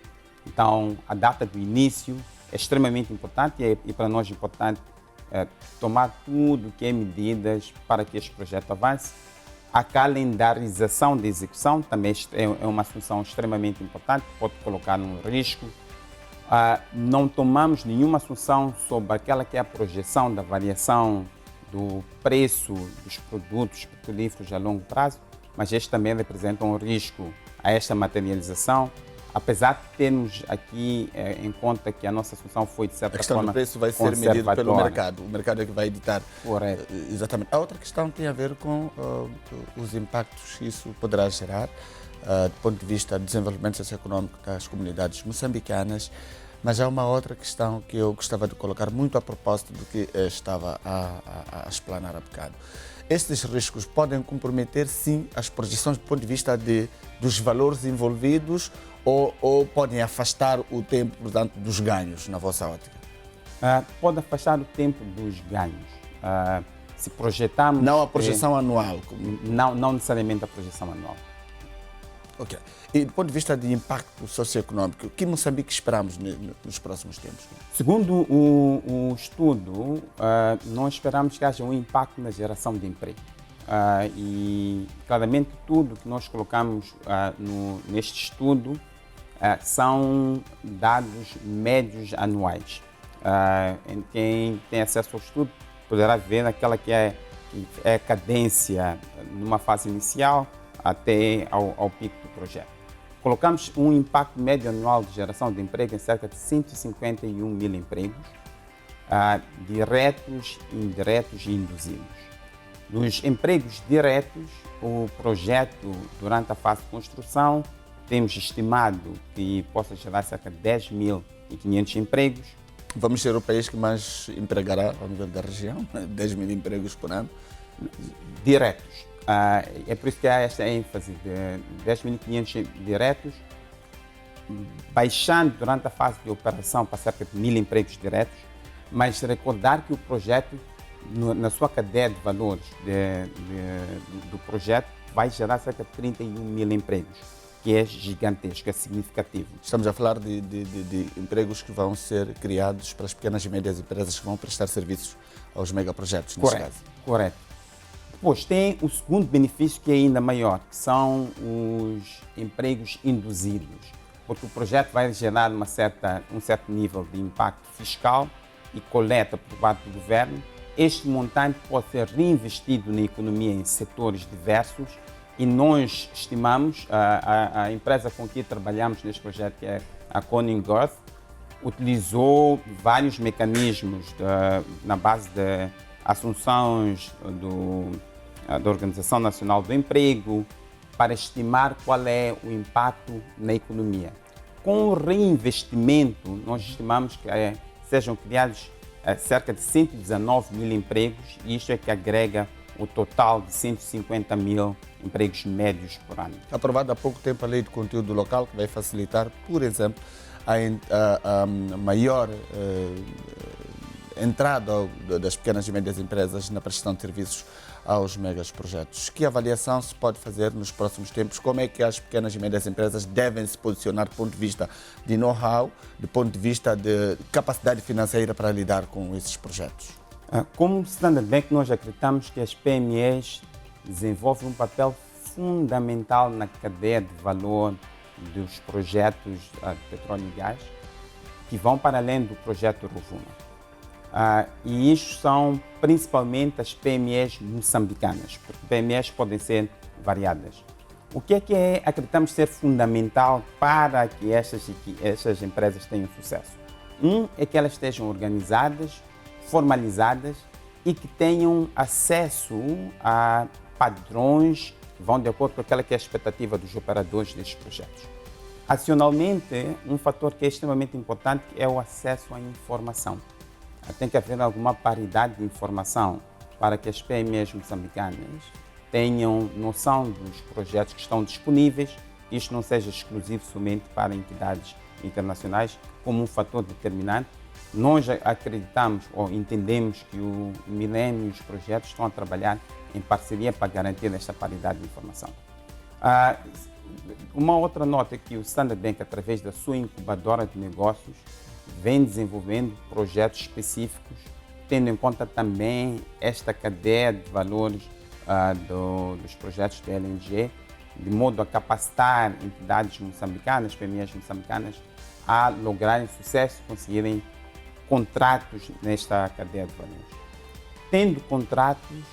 Então, a data do início é extremamente importante e para nós é importante tomar tudo o que é medidas para que este projeto avance. A calendarização da execução também é uma assunção extremamente importante, pode colocar um risco. Não tomamos nenhuma assunção sobre aquela que é a projeção da variação do preço dos produtos petrolíferos a longo prazo, mas este também representa um risco a esta materialização, apesar de termos aqui em conta que a nossa assunção foi de certa forma A questão do preço vai ser medido pelo mercado, o mercado é que vai editar. Correto. Exatamente. A outra questão tem a ver com os impactos que isso poderá gerar do ponto de vista do desenvolvimento socioeconômico das comunidades moçambicanas, mas há uma outra questão que eu gostava de colocar muito a propósito do que estava a explanar há bocado. Estes riscos podem comprometer, sim, as projeções do ponto de vista dos valores envolvidos ou podem afastar o tempo, portanto, dos ganhos, na vossa ótica? Pode afastar o tempo dos ganhos. Se projetarmos... Não a projeção anual? Não necessariamente a projeção anual. Ok. E do ponto de vista de impacto socioeconômico, o que Moçambique esperamos nos próximos tempos? Segundo o estudo, nós esperamos que haja um impacto na geração de emprego. E claramente tudo que nós colocamos neste estudo são dados médios anuais. Quem tem acesso ao estudo poderá ver aquela que é a cadência numa fase inicial até ao pico do projeto. colocamos um impacto médio anual de geração de emprego em cerca de 151 mil empregos, diretos, indiretos e induzidos. Dos empregos diretos, o projeto, durante a fase de construção, temos estimado que possa gerar cerca de 10.500 empregos. Vamos ser o país que mais empregará ao nível da região, 10 mil empregos por ano. Diretos. É por isso que há esta ênfase de 10.500 diretos, baixando durante a fase de operação para cerca de 1.000 empregos diretos, mas recordar que o projeto, na sua cadeia de valores do projeto, vai gerar cerca de 31 mil empregos, que é gigantesco, é significativo. Estamos a falar de empregos que vão ser criados para as pequenas e médias empresas que vão prestar serviços aos megaprojetos, nesse caso. Correto. Depois tem o segundo benefício, que é ainda maior, que são os empregos induzidos, porque o projeto vai gerar um certo nível de impacto fiscal e coleta por parte do governo. Este montante pode ser reinvestido na economia em setores diversos e nós estimamos, a empresa com que trabalhamos neste projeto, que é a Koning Earth, utilizou vários mecanismos na base de assunções da Organização Nacional do Emprego para estimar qual é o impacto na economia. Com o reinvestimento, nós estimamos que sejam criados cerca de 119 mil empregos, e isto é que agrega o total de 150 mil empregos médios por ano. Aprovada há pouco tempo a Lei de Conteúdo Local, que vai facilitar, por exemplo, a maior entrada das pequenas e médias empresas na prestação de serviços aos megas projetos. Que avaliação se pode fazer nos próximos tempos? Como é que as pequenas e médias empresas devem se posicionar do ponto de vista de know-how, do ponto de vista de capacidade financeira para lidar com esses projetos? Como Standard Bank, nós acreditamos que as PMEs desenvolvem um papel fundamental na cadeia de valor dos projetos de petróleo e gás, que vão para além do projeto Rovuma. E isto são principalmente as PMEs moçambicanas, porque PMEs podem ser variadas. O que acreditamos ser fundamental para que essas empresas tenham sucesso? É que elas estejam organizadas, formalizadas e que tenham acesso a padrões que vão de acordo com aquela que é a expectativa dos operadores destes projetos. Adicionalmente, um fator que é extremamente importante é o acesso à informação. Tem que haver alguma paridade de informação para que as PMEs moçambicanas tenham noção dos projetos que estão disponíveis, isto não seja exclusivo somente para entidades internacionais, como um fator determinante. Nós acreditamos ou entendemos que o Milênio e os projetos estão a trabalhar em parceria para garantir esta paridade de informação. Uma outra nota é que o Standard Bank, através da sua incubadora de negócios, vem desenvolvendo projetos específicos, tendo em conta também esta cadeia de valores dos projetos de LNG, de modo a capacitar entidades moçambicanas, PMEs moçambicanas, a lograrem sucesso, conseguirem contratos nesta cadeia de valores. Tendo contratos,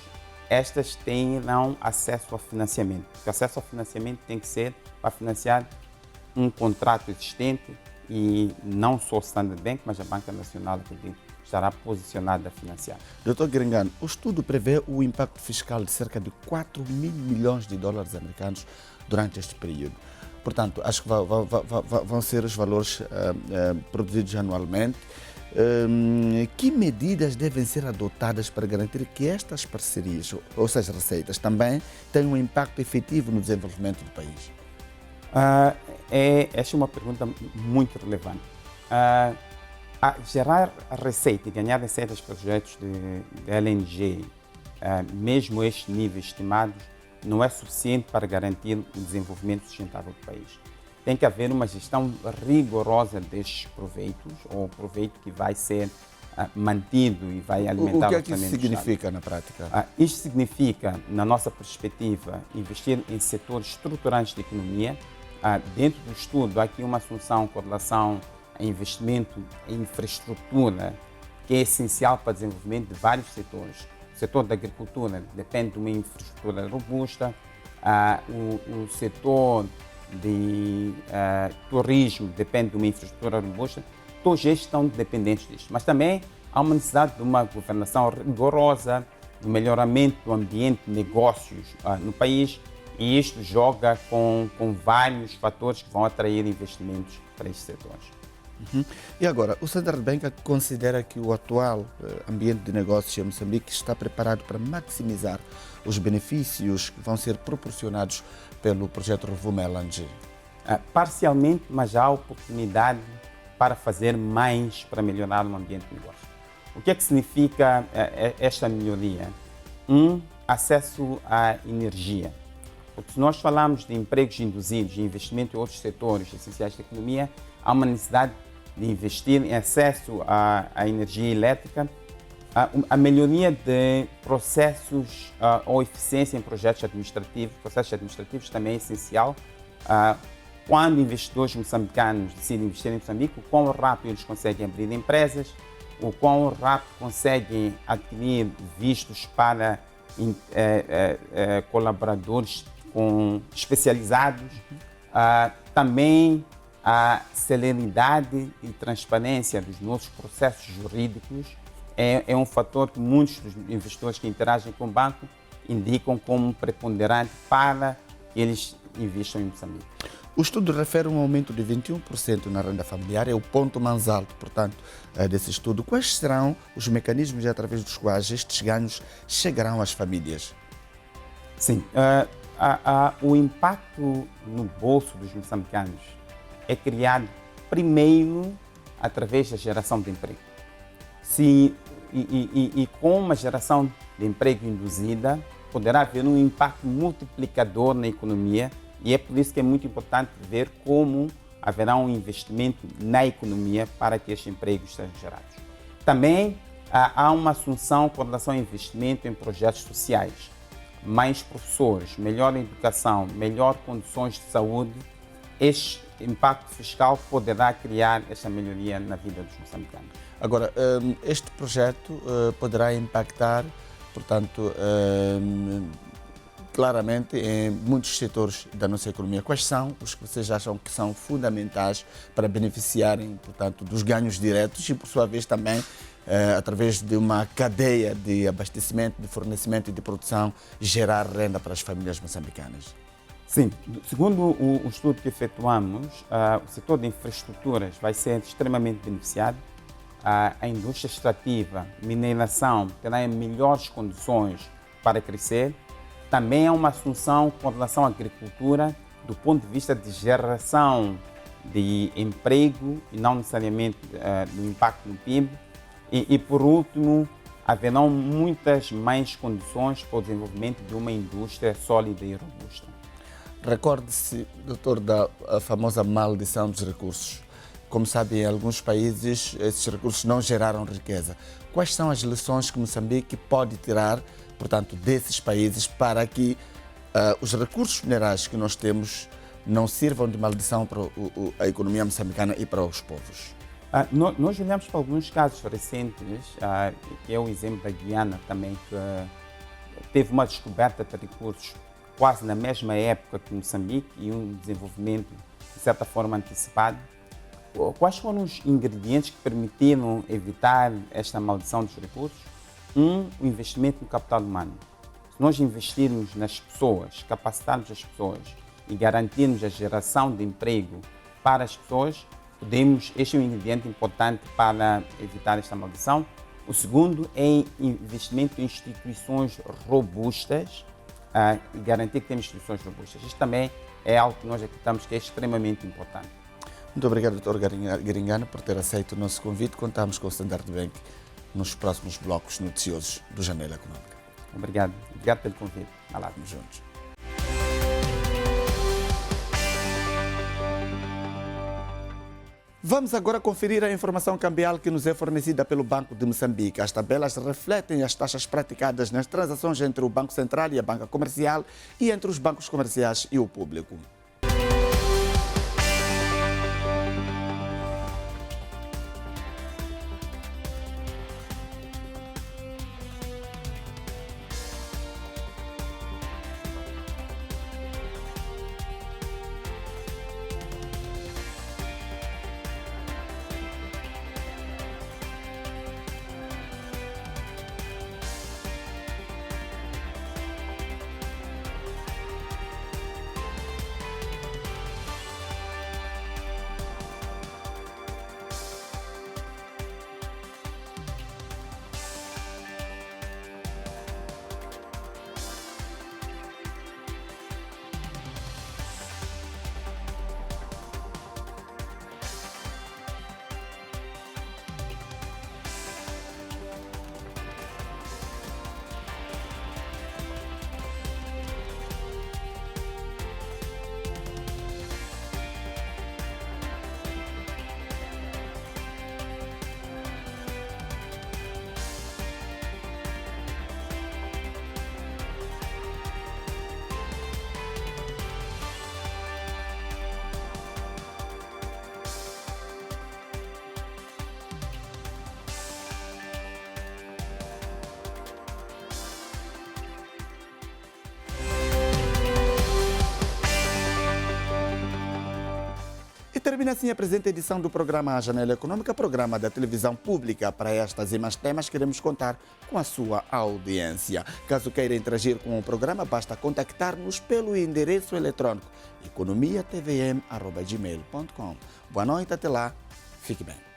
estas terão acesso ao financiamento. O acesso ao financiamento tem que ser para financiar um contrato existente, e não só o Standard Bank, mas a Banca Nacional estará posicionada a financiar. Dr. Gueringano, o estudo prevê o impacto fiscal de cerca de 4 mil milhões de dólares americanos durante este período. Portanto, acho que vão ser os valores produzidos anualmente. Que medidas devem ser adotadas para garantir que estas parcerias, ou seja, receitas, também tenham um impacto efetivo no desenvolvimento do país? Esta é uma pergunta muito relevante. Gerar a receita e ganhar receitas dos projetos de LNG, mesmo estes níveis estimados, não é suficiente para garantir o desenvolvimento sustentável do país. Tem que haver uma gestão rigorosa destes proveitos, ou proveito que vai ser mantido e vai alimentar o que é que isso significa na prática? Isto significa, na nossa perspectiva, investir em setores estruturantes da economia. Dentro do estudo, há aqui uma assunção com relação a investimento em infraestrutura, que é essencial para o desenvolvimento de vários setores. O setor da agricultura depende de uma infraestrutura robusta, o setor de turismo, depende de uma infraestrutura robusta, todos estes estão dependentes disto. Mas também há uma necessidade de uma governação rigorosa, do melhoramento do ambiente de negócios no país, e isto joga com vários fatores que vão atrair investimentos para estes setores. E agora, o Standard Bank considera que o atual ambiente de negócios em Moçambique está preparado para maximizar os benefícios que vão ser proporcionados pelo projeto Rovuma LNG? Parcialmente, mas há oportunidade para fazer mais para melhorar o ambiente de negócio. O que é que significa esta melhoria? Acesso à energia. Porque se nós falamos de empregos induzidos e investimento em outros setores essenciais da economia, há uma necessidade de investir em acesso à energia elétrica, a melhoria de processos ou eficiência em processos administrativos também é essencial. Quando investidores moçambicanos decidem investir em Moçambique, o quão rápido eles conseguem abrir empresas, o quão rápido conseguem adquirir vistos para colaboradores especializados, também a celeridade e transparência dos nossos processos jurídicos é um fator que muitos dos investidores que interagem com o banco indicam como preponderante para que eles investam em Moçambique. O estudo refere um aumento de 21% na renda familiar, é o ponto mais alto, portanto, desse estudo. Quais serão os mecanismos através dos quais estes ganhos chegarão às famílias? Sim, o impacto no bolso dos moçambicanos é criado primeiro através da geração de emprego. Com uma geração de emprego induzida, poderá haver um impacto multiplicador na economia, e é por isso que é muito importante ver como haverá um investimento na economia para que estes empregos sejam gerados. Também há uma assunção com relação ao investimento em projetos sociais. Mais professores, melhor educação, melhor condições de saúde, este impacto fiscal poderá criar essa melhoria na vida dos moçambicanos. Agora, este projeto poderá impactar, portanto, claramente em muitos setores da nossa economia. Quais são os que vocês acham que são fundamentais para beneficiarem, portanto, dos ganhos diretos e, por sua vez, também através de uma cadeia de abastecimento, de fornecimento e de produção, gerar renda para as famílias moçambicanas? Sim, segundo o estudo que efetuamos, o setor de infraestruturas vai ser extremamente beneficiado. A indústria extrativa, mineração, terá melhores condições para crescer. Também há uma assunção com relação à agricultura, do ponto de vista de geração de emprego e não necessariamente do impacto no PIB. E por último, haverão muitas mais condições para o desenvolvimento de uma indústria sólida e robusta. Recorde-se, doutor, da famosa maldição dos recursos. Como sabem, em alguns países esses recursos não geraram riqueza. Quais são as lições que Moçambique pode tirar, portanto, desses países para que os recursos minerais que nós temos não sirvam de maldição para a economia moçambicana e para os povos? Nós olhamos para alguns casos recentes, que é o exemplo da Guiana também, que teve uma descoberta de recursos quase na mesma época que Moçambique e um desenvolvimento, de certa forma, antecipado. Quais foram os ingredientes que permitiram evitar esta maldição dos recursos? O investimento no capital humano. Se nós investirmos nas pessoas, capacitarmos as pessoas e garantirmos a geração de emprego para as pessoas, este é um ingrediente importante para evitar esta maldição. O segundo é investimento em instituições robustas e garantir que temos instituições robustas. Isto também é algo que nós acreditamos que é extremamente importante. Muito obrigado, Dr. Garingano, por ter aceito o nosso convite. Contamos com o Standard Bank nos próximos blocos noticiosos do Janela Econômica. Obrigado. Obrigado pelo convite. Vamos juntos. Vamos agora conferir a informação cambial que nos é fornecida pelo Banco de Moçambique. As tabelas refletem as taxas praticadas nas transações entre o Banco Central e a banca comercial e entre os bancos comerciais e o público. Termina assim a presente edição do programa A Janela Econômica, programa da televisão pública. Para estas e mais temas, queremos contar com a sua audiência. Caso queira interagir com o programa, basta contactar-nos pelo endereço eletrônico economiatvm@gmail.com. Boa noite, até lá, fique bem.